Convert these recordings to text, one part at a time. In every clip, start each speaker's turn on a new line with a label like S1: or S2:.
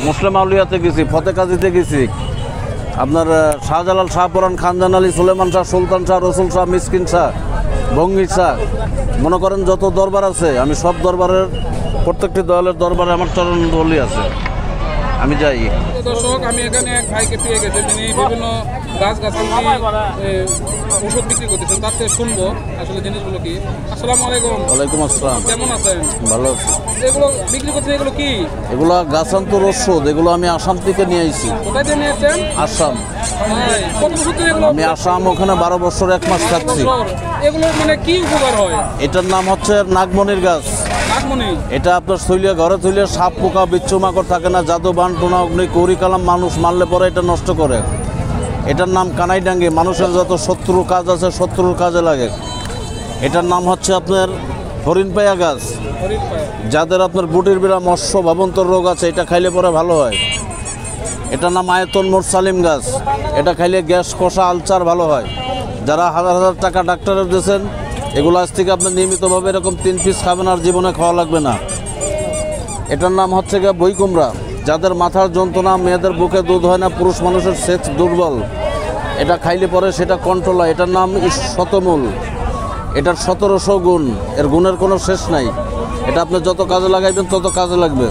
S1: মুসলিম আউলিয়াতে গেছি, ফতে কাজীতে গেছি, আপনার শাহজালাল, শাহপুরান, খানজান আলী, সুলেমান শাহ, সুলতান শাহ, রসুল শাহ, মিসকিন শাহ, ভঙ্গির শাহ, মনে করেন যত দরবার আছে আমি সব দরবারের প্রত্যেকটি দলের দরবারে আমার চরণ ধলি আছে, আমি যাই।
S2: দর্শক, আমি এখানে এক ভাইকে পেয়ে গেছি, তিনি বিভিন্ন গাছগাছালি ওষুধ বিক্রি করতেছেন, তাতে শুনবো আসলে জিনিসগুলো কি। আসসালামু আলাইকুম।
S1: ওয়ালাইকুম আসসালাম।
S2: কেমন আছেন?
S1: ভালো আছি।
S2: এগুলো বিক্রি করছেন, এগুলো কি?
S1: এগুলো গাছান্তর ওষুধ, এগুলো আমি আসাম থেকে নিয়ে আইছি।
S2: কোথায় থেকে নিয়ে আসছেন?
S1: আসাম।
S2: কত বছর ধরে এগুলো?
S1: আমি আসাম, ওখানে 12 বছর 1 মাস থাকছি।
S2: এগুলো মানে কি উপকার হয়?
S1: এটার নাম হচ্ছে নাগমণির গাছ।
S2: নাগমণি?
S1: এটা আপনার থইলে ঘরে থইলে সাপ পোকা বিচ্ছু মাকড় থাকে না, জাদু বান টোনা অগ্নি কৌরি কালাম মানুষ মারলে পরে এটা নষ্ট করে। এটার নাম কানাইডাঙ্গি, মানুষের যত শত্রুর কাজ আছে শত্রুর কাজে লাগে। এটার নাম হচ্ছে আপনার হরিণপায়া গাছ, যাদের আপনার বুটির বিড়া মৎস্য ভাবন্তর রোগ আছে এটা খাইলে পরে ভালো হয়। এটার নাম আয়তন মোরসালিম গাছ, এটা খাইলে গ্যাস কষা আলচার ভালো হয়। যারা হাজার হাজার টাকা ডাক্তারের দিয়েছেন, এগুলো আজ থেকে আপনি নিয়মিতভাবে এরকম 3 পিস খাবেন, আর জীবনে খাওয়া লাগবে না। এটার নাম হচ্ছে গিয়ে বই কুমড়া, যাদের মাথার যন্ত্রণা, মেয়েদের বুকে দুধ হয় না, পুরুষ মানুষের সেক্স দুর্বল, এটা খাইলে পরে সেটা কন্ট্রোল হয়। এটার নাম শতমূল, এটার 1700 গুণ, এর গুণের কোনো শেষ নাই। এটা আপনি যত কাজে লাগাইবেন তত কাজে লাগবে।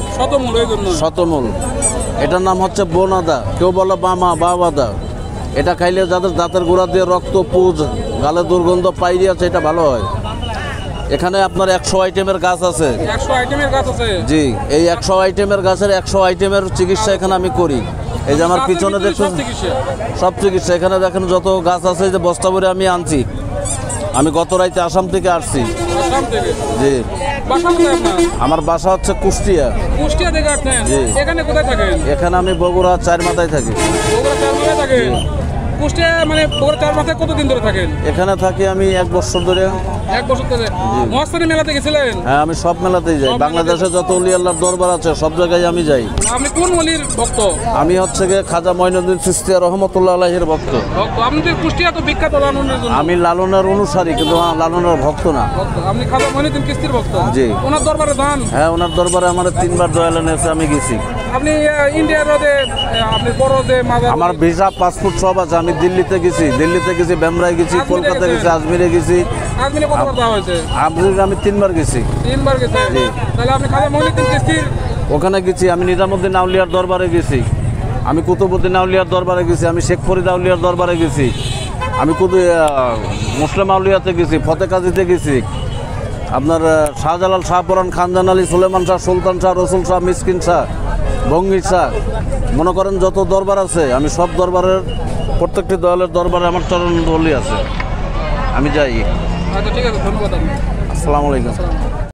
S1: শতমূল। এটার নাম হচ্ছে বনাদা, কেউ বলে বামা বাবাদা। এটা খাইলে যাদের দাঁতের গোড়া দিয়ে রক্ত, পুজ, গালে দুর্গন্ধ, পাইরি আছে, এটা ভালো হয়। এখানে আপনার 100 আইটেমের গাছ আছে।
S2: 100 আইটেমের গাছ আছে? জি,
S1: এই 100 আইটেমের গাছের 100 আইটেমের চিকিৎসা এখানে আমি করি। এই যে আমার পিছনে দেখছেন সব চিকিৎসা, এখানে দেখেন যত গাছ আছে, যে বস্তা ভরে আমি আনছি। আমি গত রাইতে আসাম থেকে আসছি। জি। আমার বাসা হচ্ছে কুষ্টিয়া।
S2: কুষ্টিয়া থেকে আসছেন? এখানে কোথায় থাকেন?
S1: এখানে আমি বগুড়া 4 মাথায় থাকি।
S2: বগুড়া 4 মাথায় থাকেন? কুষ্টিয়া মানে বগুড়া 4 মাথায় কতদিন ধরে থাকেন?
S1: এখানে থাকি আমি 1 বছর ধরে।
S2: 1 বছর ধরে? মহাস্থানী মেলাতে গেছিলেন?
S1: হ্যাঁ, আমি সব মেলাতেই যাই। বাংলাদেশে যত ওলি আল্লাহর দরবার আছে সব জায়গায় আমি যাই।
S2: আপনি কোন ওলির ভক্ত?
S1: আমি হচ্ছে গিয়ে খাজা মঈনুদ্দিন চিশতি রহমতুল্লাহ আলাইহির ভক্ত।
S2: আপনি তো কুষ্টিয়া তো বিখ্যাত লালনের জন্য।
S1: আমি লালনের অনুসারী, কিন্তু লালনের ভক্ত না।
S2: আপনি খাজা মঈনুদ্দিন চিশতির ভক্ত?
S1: জি।
S2: ওনার দরবারে যান?
S1: হ্যাঁ, ওনার দরবারে আমার 3 বার দয়ালে নিয়েছে, আমি গেছি।
S2: আপনি ইন্ডিয়ার রোডে, আপনি বড় যে মাজার, আমার
S1: ভিসা পাসপোর্ট সব আছে। আমি দিল্লিতে গেছি, বেমরায় গেছি, কলকাতা গেছি, আজমিরে গেছি।
S2: আজমিরে কতবার যাওয়া হয়েছে?
S1: আমি 3 বার গেছি।
S2: 3 বার গেছে? জি। তাহলে আপনি খাজা মঈনুদ্দিন চিশতির
S1: ওখানে গেছি। আমি নিজামুদ্দিন আউলিয়ার দরবারে গেছি, আমি কুতুবুদ্দিন আউলিয়ার দরবারে গেছি, আমি শেখ ফরিদ আউলিয়ার দরবারে গেছি, আমি মুসলিম আউলিয়াতে গেছি, ফতে কাজীতে গেছি, আপনার শাহজালাল, শাহপুরান, খানজান আলী, সুলেমান শাহ, সুলতান শাহ, রসুল শাহ, মিসকিন শাহ, ভঙ্গির শাহ, মনে করেন যত দরবার আছে আমি সব দরবারের প্রত্যেকটি দলের দরবারে আমার চরণ ধলি আছে, আমি যাই।
S2: আচ্ছা, ঠিক আছে, ধন্যবাদ।
S1: আসসালামু আলাইকুম।